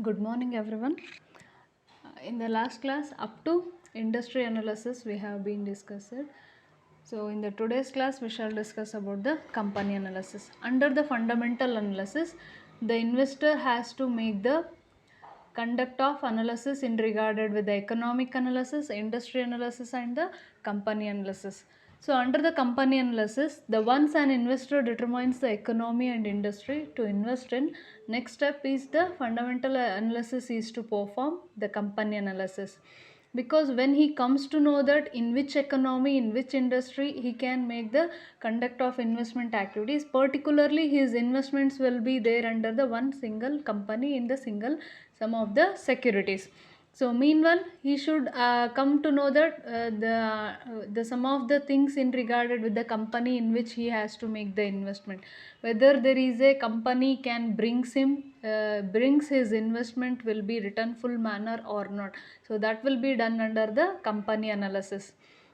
Good morning, everyone. In the last class, up to industry analysis, we have been discussed. So, in the today's class, we shall discuss about the company analysis. Under the fundamental analysis, the investor has to make the conduct of analysis in regarded with the economic analysis, industry analysis, and the company analysis. So under the company analysis, the once an investor determines the economy and industry to invest in, next step is the fundamental analysis is to perform the company analysis. Because when he comes to know that in which economy, in which industry he can make the conduct of investment activities, particularly his investments will be there under the one single company in the single some of the securities. So meanwhile he should come to know that the some of the things in regarded with the company in which he has to make the investment, whether there is a company can brings his investment will be return full manner or not. So that will be done under the company analysis.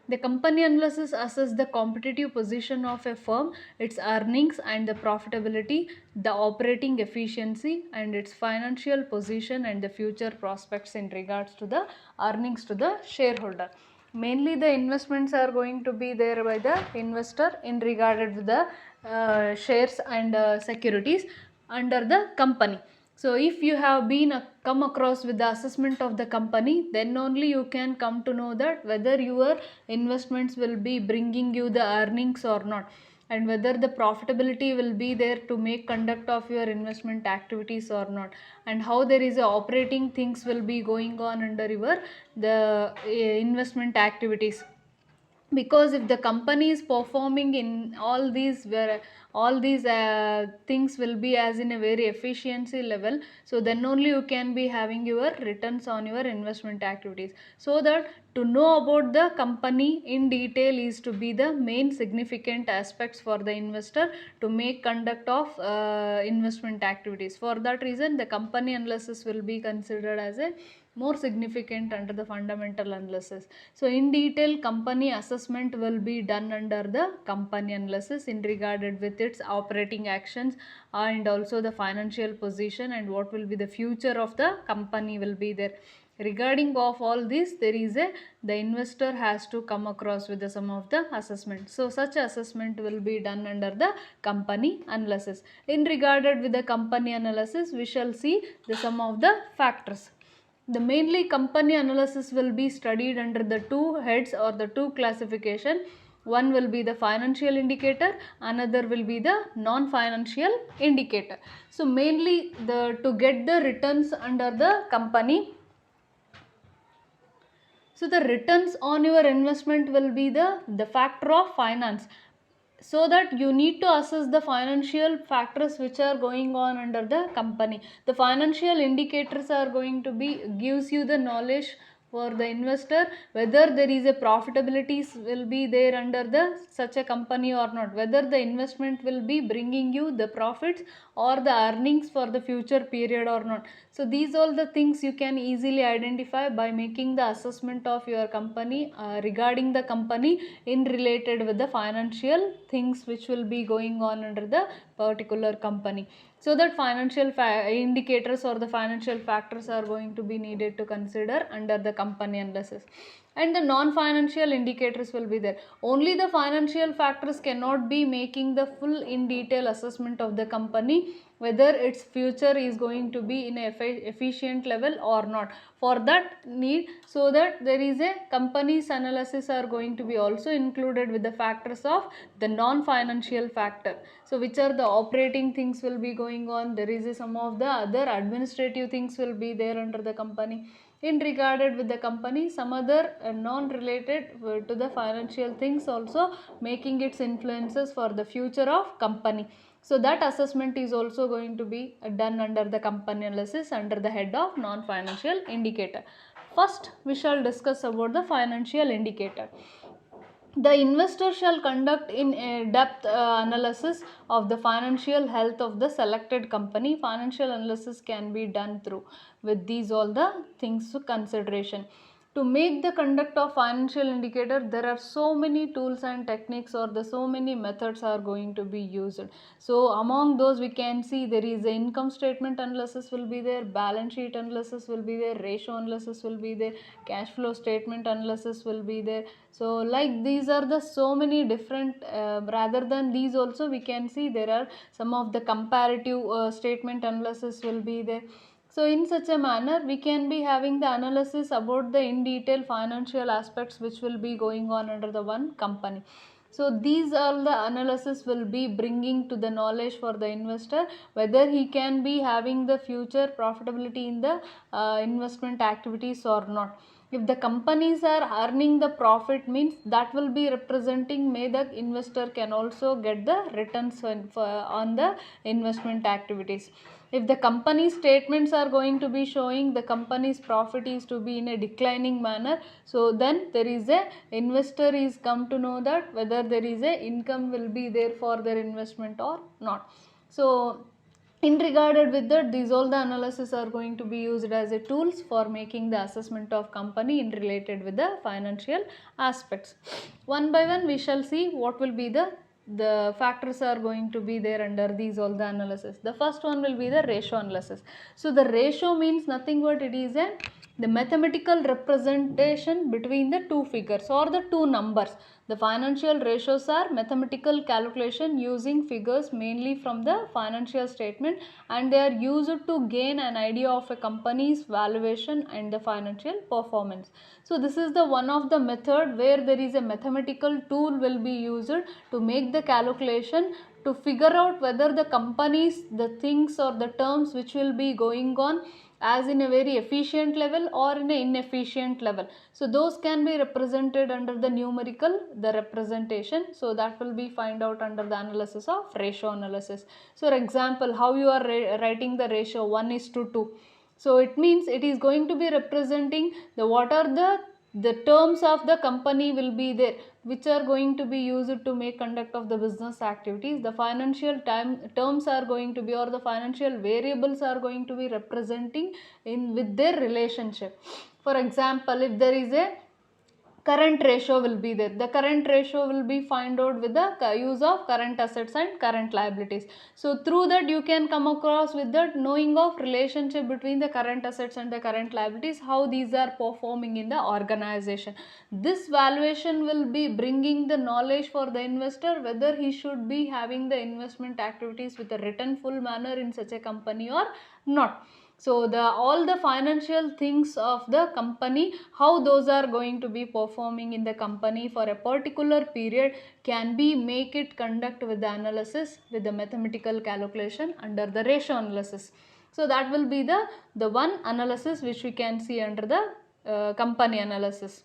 The company analysis assesses the competitive position of a firm, its earnings and the profitability, the operating efficiency and its financial position and the future prospects in regards to the earnings to the shareholder. Mainly the investments are going to be there by the investor in regarded with the shares and securities under the company. So if you have been come across with the assessment of the company, then only you can come to know that whether your investments will be bringing you the earnings or not, and whether the profitability will be there to make conduct of your investment activities or not, and how there is a operating things will be going on under your the investment activities. Because if the company is performing in all these where all these things will be as in a very efficiency level, so then only you can be having your returns on your investment activities. So that to know about the company in detail is to be the main significant aspects for the investor to make conduct of investment activities. For that reason the company analysis will be considered as a more significant under the fundamental analysis. So in detail company assessment will be done under the company analysis in regarded with its operating actions and also the financial position and what will be the future of the company will be there. Regarding of all this, there is the investor has to come across with some of the assessment. So such assessment will be done under the company analysis. In regarded with the company analysis, we shall see the some of the factors. The mainly company analysis will be studied under the two heads or the two classification. One will be the financial indicator, another will be the non-financial indicator. So mainly to get the returns under the company, so the returns on your investment will be the factor of finance. So that you need to assess the financial factors which are going on under the company. The financial indicators are going to be gives you the knowledge for the investor whether there is a profitability will be there under the such a company or not, whether the investment will be bringing you the profits or the earnings for the future period or not. So these all the things you can easily identify by making the assessment of your company regarding the company in related with the financial things which will be going on under the particular company. So that financial indicators or the financial factors are going to be needed to consider under the company analysis. And the non-financial indicators will be there. Only the financial factors cannot be making the full in detail assessment of the company whether its future is going to be in a efficient level or not. For that need, so that there is a company's analysis are going to be also included with the factors of the non-financial factor. So which are the operating things will be going on, there is some of the other administrative things will be there under the company. In regarded with the company, some other non-related to the financial things also making its influences for the future of company. So that assessment is also going to be done under the company analysis under the head of non-financial indicator. First, we shall discuss about the financial indicator. The investor shall conduct in a depth analysis of the financial health of the selected company. Financial analysis can be done through with these all the things to consideration. to make the conduct of financial indicator, there are so many tools and techniques, or the so many methods are going to be used. So among those we can see there is a income statement analysis will be there, balance sheet analysis will be there, ratio analysis will be there, cash flow statement analysis will be there. So like these are the so many different, rather than these also we can see there are some of the comparative statement analysis will be there. So in such a manner we can be having the analysis about the in detail financial aspects which will be going on under the one company. So these all the analysis will be bringing to the knowledge for the investor whether he can be having the future profitability in the investment activities or not. If the companies are earning the profit, means that will be representing may the investor can also get the returns on the investment activities. If the company statements are going to be showing the company's profit is to be in a declining manner, so then there is a investor is come to know that whether there is a income will be there for their investment or not. So in regarded with that, these all the analysis are going to be used as a tools for making the assessment of company in related with the financial aspects. One by one we shall see what will be the factors are going to be there under these all the analysis. The first one will be the ratio analysis. So the ratio means nothing but it is the mathematical representation between the two figures or the two numbers. The financial ratios are mathematical calculation using figures mainly from the financial statement, and they are used to gain an idea of a company's valuation and the financial performance. So this is the one of the method where there is a mathematical tool will be used to make the calculation to figure out whether the companies, the things or the terms which will be going on as in a very efficient level or in an inefficient level. So those can be represented under the numerical, the representation. So that will be find out under the analysis of ratio analysis. So for example, how you are writing the ratio 1:2. So it means it is going to be representing the what are the terms of the company will be there which are going to be used to make conduct of the business activities. The financial terms are going to be, or the financial variables are going to be representing in with their relationship. For example, if there is a current ratio will be there. The current ratio will be find out with the use of current assets and current liabilities. So through that you can come across with the knowing of relationship between the current assets and the current liabilities, how these are performing in the organization. This valuation will be bringing the knowledge for the investor whether he should be having the investment activities with a written full manner in such a company or not. So the all the financial things of the company, how those are going to be performing in the company for a particular period can be make it conduct with the analysis with the mathematical calculation under the ratio analysis. So that will be the one analysis which we can see under the company analysis.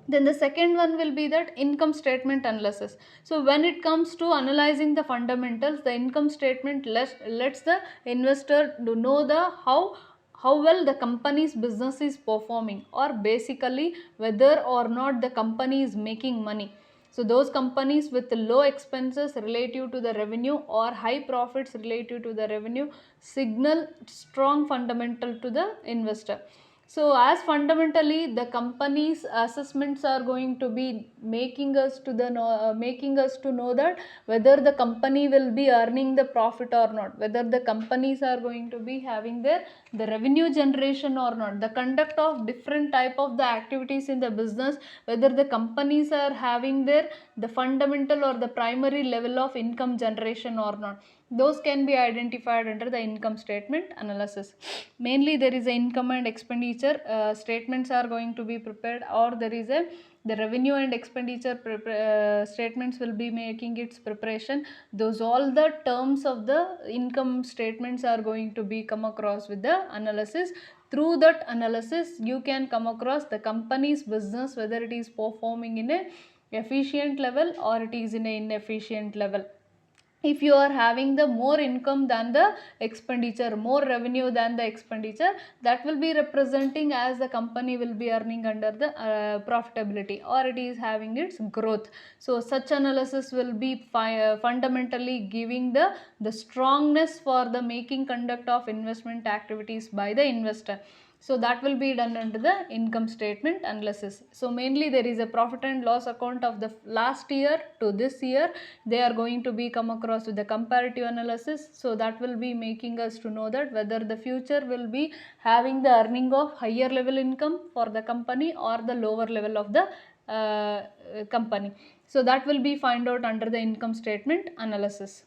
Then the second one will be that income statement analysis. So when it comes to analyzing the fundamentals, the income statement lets the investor to know the how well the company's business is performing, or basically whether or not the company is making money. So those companies with low expenses relative to the revenue or high profits relative to the revenue signal strong fundamental to the investor. So as fundamentally the company's assessments are going to be making us to know that whether the company will be earning the profit or not, whether the companies are going to be having the revenue generation or not, the conduct of different type of the activities in the business, whether the companies are having the fundamental or the primary level of income generation or not. Those can be identified under the income statement analysis. Mainly there is a income and expenditure statements are going to be prepared, or there is the revenue and expenditure statements will be making its preparation. Those all the terms of the income statements are going to be come across with the analysis. Through that analysis you can come across the company's business whether it is performing in a efficient level or it is in a inefficient level. If you are having the more income than the expenditure, more revenue than the expenditure, that will be representing as the company will be earning under the profitability, or it is having its growth. So such analysis will be fundamentally giving the strongness for the making conduct of investment activities by the investor. So that will be done under the income statement analysis. So mainly there is a profit and loss account of the last year to this year. They are going to be come across with the comparative analysis. So that will be making us to know that whether the future will be having the earning of higher level income for the company or the lower level of the company. So that will be find out under the income statement analysis.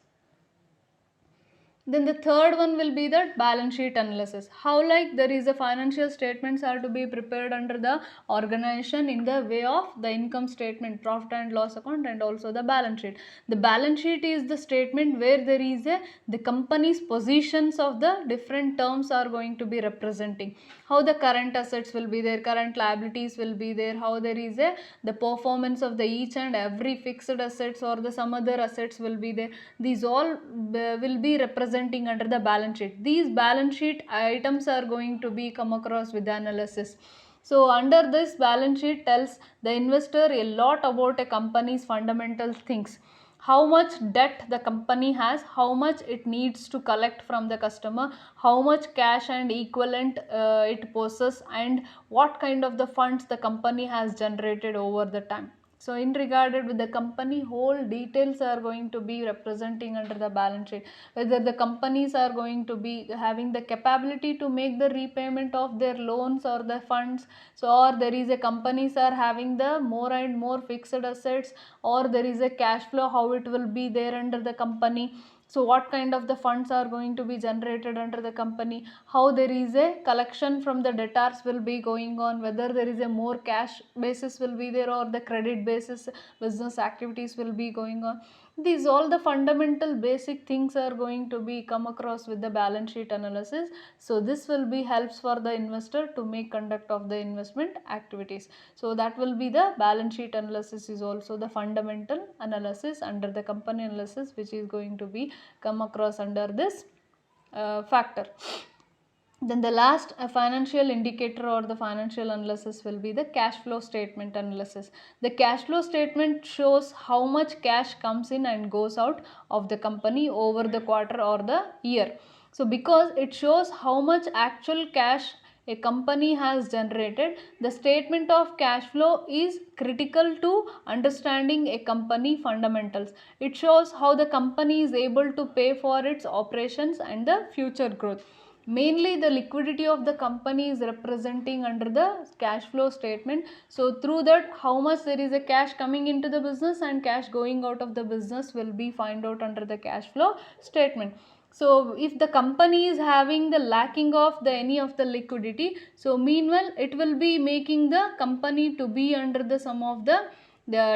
Then the third one will be the balance sheet analysis. How like there is a financial statements are to be prepared under the organization in the way of the income statement, profit and loss account, and also the balance sheet. The balance sheet is the statement where there is a the company's positions of the different terms are going to be representing. How the current assets will be there, current liabilities will be there, how there is a the performance of the each and every fixed assets or the some other assets will be there. These all will be representing under the balance sheet. These balance sheet items are going to be come across with the analysis. So under this balance sheet tells the investor a lot about a company's fundamental things. How much debt the company has, how much it needs to collect from the customer, how much cash and equivalent it possesses, and what kind of the funds the company has generated over the time. So in regarded with the company, whole details are going to be representing under the balance sheet. Whether the companies are going to be having the capability to make the repayment of their loans or the funds. So or there is a companies are having the more and more fixed assets, or there is a cash flow, how it will be there under the company. So what kind of the funds are going to be generated under the company, how there is a collection from the debtors will be going on, whether there is a more cash basis will be there or the credit basis business activities will be going on. These all the fundamental basic things are going to be come across with the balance sheet analysis. So this will be helps for the investor to make conduct of the investment activities. So that will be the balance sheet analysis is also the fundamental analysis under the company analysis, which is going to be come across under this factor. Then the last financial indicator or the financial analysis will be the cash flow statement analysis. The cash flow statement shows how much cash comes in and goes out of the company over the quarter or the year. So because it shows how much actual cash a company has generated, the statement of cash flow is critical to understanding a company fundamentals. It shows how the company is able to pay for its operations and the future growth. Mainly the liquidity of the company is representing under the cash flow statement. So through that how much there is a cash coming into the business and cash going out of the business will be find out under the cash flow statement. So if the company is having the lacking of the any of the liquidity, so meanwhile it will be making the company to be under the some of the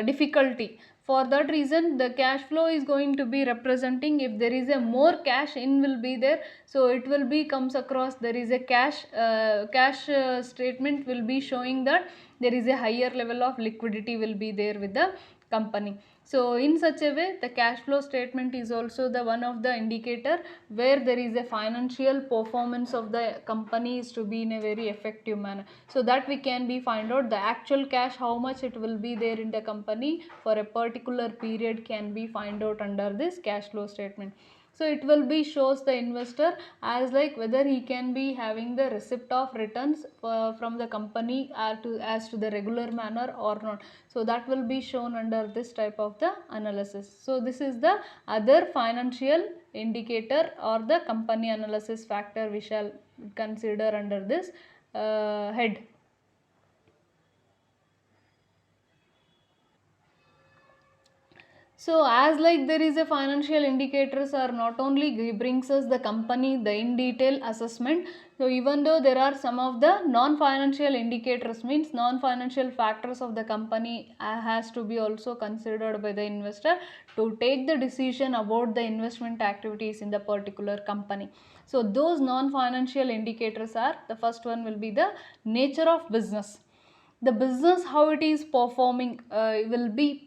difficulty. For that reason the cash flow is going to be representing if there is a more cash in will be there, so it will be comes across there is a cash statement will be showing that there is a higher level of liquidity will be there with the company. So in such a way the cash flow statement is also the one of the indicator where there is a financial performance of the company is to be in a very effective manner, so that we can be find out the actual cash how much it will be there in the company for a particular period can be find out under this cash flow statement. So it will be shows the investor as like whether he can be having the receipt of returns from the company as to the regular manner or not. So that will be shown under this type of the analysis. So this is the other financial indicator or the company analysis factor we shall consider under this head. So as like there is a financial indicators are not only brings us the company the in detail assessment. So even though there are some of the non-financial indicators means non-financial factors of the company has to be also considered by the investor to take the decision about the investment activities in the particular company. So those non-financial indicators are, the first one will be the nature of business. The business how it is performing will be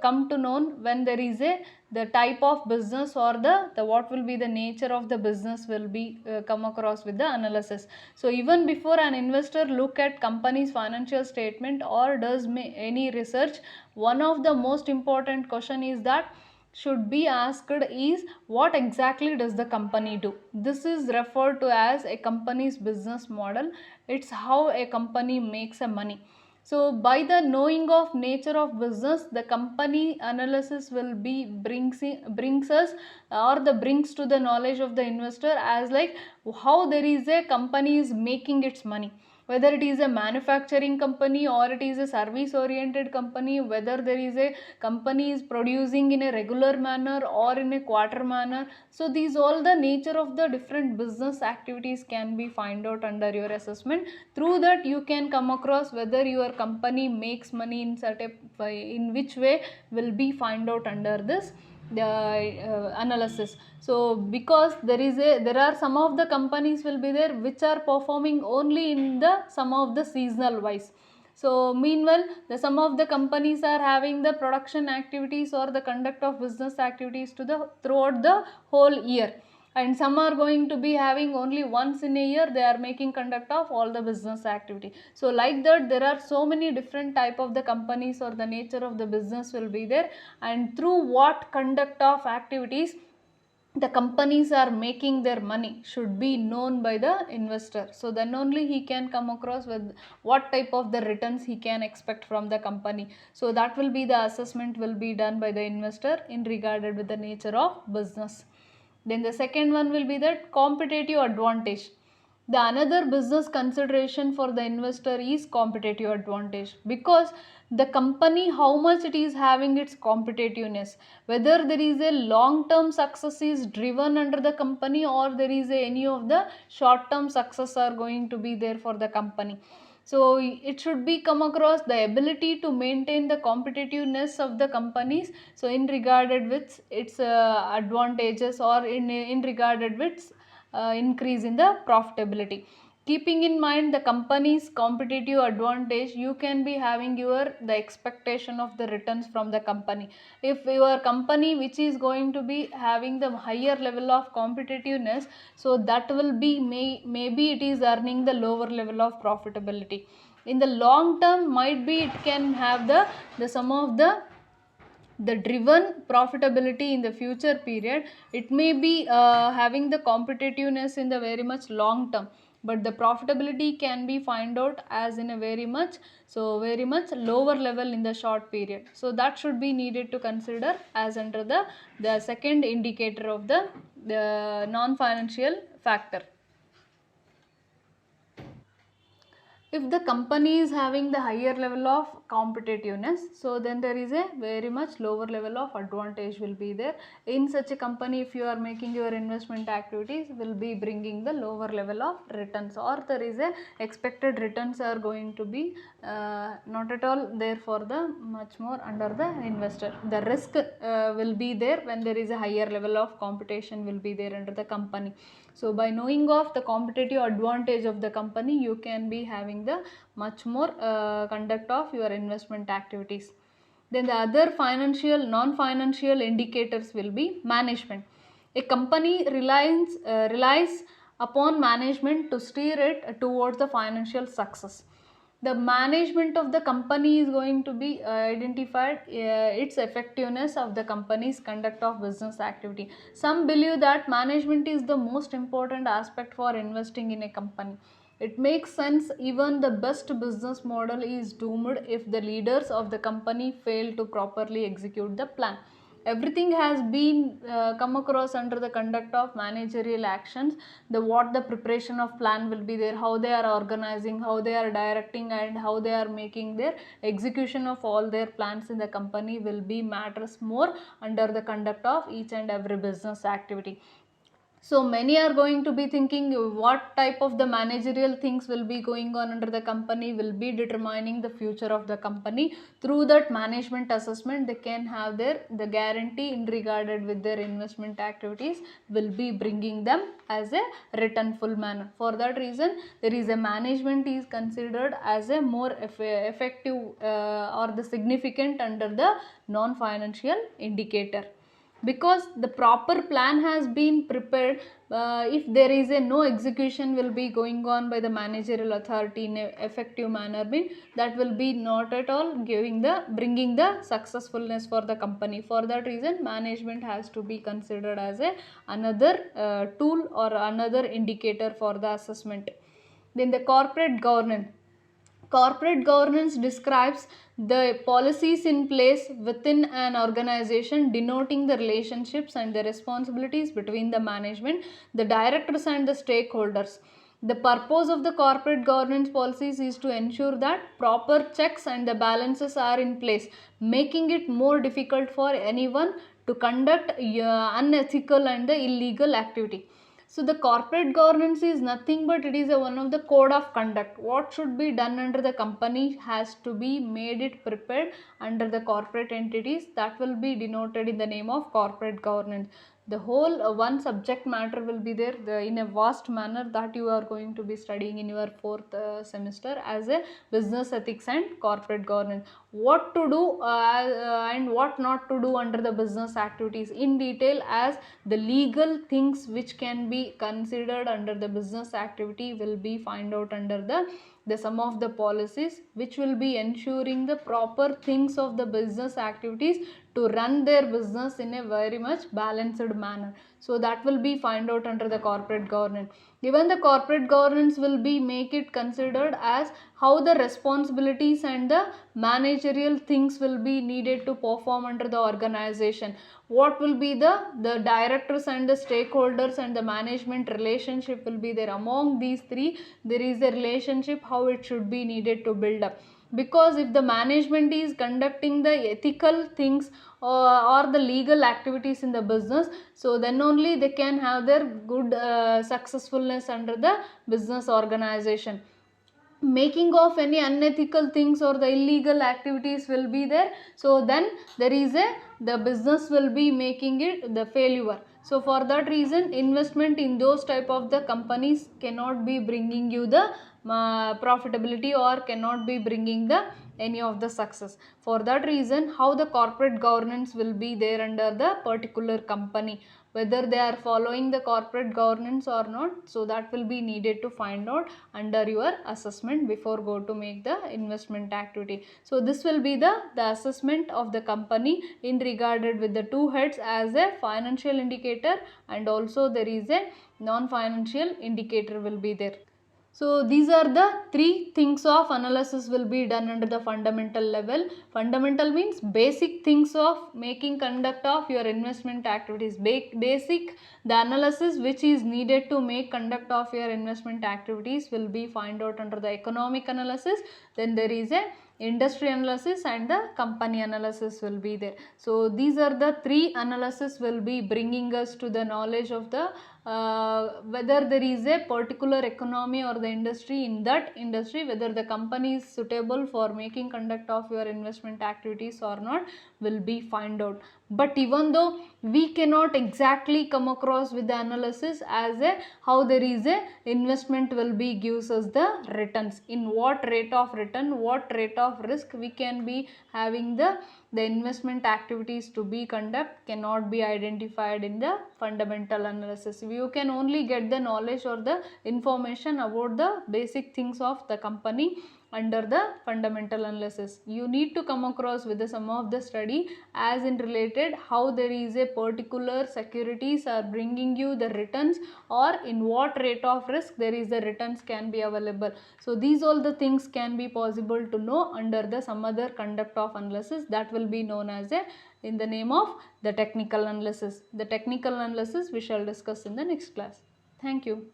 come to known when there is a the type of business or the what will be the nature of the business will be come across with the analysis. So even before an investor look at company's financial statement or does any research, one of the most important question is that should be asked is what exactly does the company do. This is referred to as a company's business model. It's how a company makes a money. So by the knowing of nature of business, the company analysis will be brings us or the brings to the knowledge of the investor as like how there is a company is making its money, whether it is a manufacturing company or it is a service oriented company, whether there is a company is producing in a regular manner or in a quarter manner. So these all the nature of the different business activities can be find out under your assessment. Through that you can come across whether your company makes money in certain in which way will be find out under this the analysis. So because there are some of the companies will be there which are performing only in the some of the seasonal wise. So meanwhile some of the companies are having the production activities or the conduct of business activities to the throughout the whole year, and some are going to be having only once in a year they are making conduct of all the business activity. So like that there are so many different type of the companies or the nature of the business will be there, and through what conduct of activities the companies are making their money should be known by the investor. So then only he can come across with what type of the returns he can expect from the company. So that will be the assessment will be done by the investor in regarded with the nature of business. Then the second one will be that competitive advantage. The another business consideration for the investor is competitive advantage, because the company how much it is having its competitiveness, whether there is a long term success is driven under the company or there is any of the short term success are going to be there for the company. So it should be come across the ability to maintain the competitiveness of the companies. So in regarded with its advantages or in regarded with increase in the profitability. Keeping in mind the company's competitive advantage, you can be having the expectation of the returns from the company. If your company which is going to be having the higher level of competitiveness, so that will be maybe it is earning the lower level of profitability. In the long term might be it can have the some of the driven profitability in the future period. It may be having the competitiveness in the very much long term, but the profitability can be find out as in a very much lower level in the short period. So that should be needed to consider as under the second indicator of the non-financial factor. If the company is having the higher level of competitiveness, so then there is a very much lower level of advantage will be there. In such a company, if you are making your investment activities, will be bringing the lower level of returns, or there is a expected returns are going to be not at all there for the much more under the investor. The risk will be there when there is a higher level of competition will be there under the company. So by knowing of the competitive advantage of the company, you can be having the much more conduct of your investment activities. Then the other non-financial indicators will be management. A company relies upon management to steer it towards the financial success. The management of the company is going to be identified its effectiveness of the company's conduct of business activity. Some believe that management is the most important aspect for investing in a company. It makes sense, even the best business model is doomed if the leaders of the company fail to properly execute the plan. Everything has been come across under the conduct of managerial actions. The preparation of plan will be there, how they are organizing, how they are directing, and how they are making their execution of all their plans in the company will be matters more under the conduct of each and every business activity. So many are going to be thinking what type of the managerial things will be going on under the company will be determining the future of the company. Through that management assessment, they can have the guarantee in regarded with their investment activities will be bringing them as a returnful manner. For that reason, there is a management is considered as a more effective or the significant under the non-financial indicator. because the proper plan has been prepared. If there is a no execution will be going on by the managerial authority in a effective manner, mean that will be not at all bringing the successfulness for the company. For that reason, management has to be considered as a another tool or another indicator for the assessment. Then the corporate governance. Corporate governance describes the policies in place within an organization, denoting the relationships and the responsibilities between the management, the directors and the stakeholders. The purpose of the corporate governance policies is to ensure that proper checks and the balances are in place, making it more difficult for anyone to conduct unethical and the illegal activity. So the corporate governance is nothing but it is one of the code of conduct. What should be done under the company has to be made it prepared under the corporate entities, that will be denoted in the name of corporate governance. The whole one subject matter will be there in a vast manner that you are going to be studying in your fourth semester as a business ethics and corporate governance. What to do and what not to do under the business activities in detail, as the legal things which can be considered under the business activity will be find out under the some of the policies which will be ensuring the proper things of the business activities to run their business in a very much balanced manner. So that will be find out under the corporate governance. Even the corporate governance will be make it considered as how the responsibilities and the managerial things will be needed to perform under the organization. What will be the directors and the stakeholders and the management relationship will be there. Among these three, there is a relationship how it should be needed to build up. Because if the management is conducting the ethical things or the legal activities in the business, so then only they can have their good successfulness under the business organization. Making of any unethical things or the illegal activities will be there, so then there is the business will be making it the failure. So for that reason, investment in those type of the companies cannot be bringing you the profitability or cannot be bringing the any of the success. For that reason, how the corporate governance will be there under the particular company, whether they are following the corporate governance or not, so that will be needed to find out under your assessment before go to make the investment activity. So this will be the assessment of the company in regarded with the two heads as a financial indicator, and also there is a non-financial indicator will be there. So these are the three things of analysis will be done under the fundamental level. Fundamental means basic things of making conduct of your investment activities. Basic, the analysis which is needed to make conduct of your investment activities will be find out under the economic analysis. Then there is a industry analysis and the company analysis will be there. So these are the three analysis will be bringing us to the knowledge of the whether there is a particular economy or the industry, in that industry whether the company is suitable for making conduct of your investment activities or not will be find out. But even though we cannot exactly come across with the analysis as a how there is a investment will be gives us the returns, in what rate of return, what rate of risk we can be having the investment activities to be conduct cannot be identified in the fundamental analysis. You can only get the knowledge or the information about the basic things of the company under the fundamental analysis. You need to come across with the some of the study as in related how there is a particular securities are bringing you the returns, or in what rate of risk there is the returns can be available. So these all the things can be possible to know under the some other conduct of analysis that will be known as a in the name of the technical analysis. The technical analysis we shall discuss in the next class. Thank you.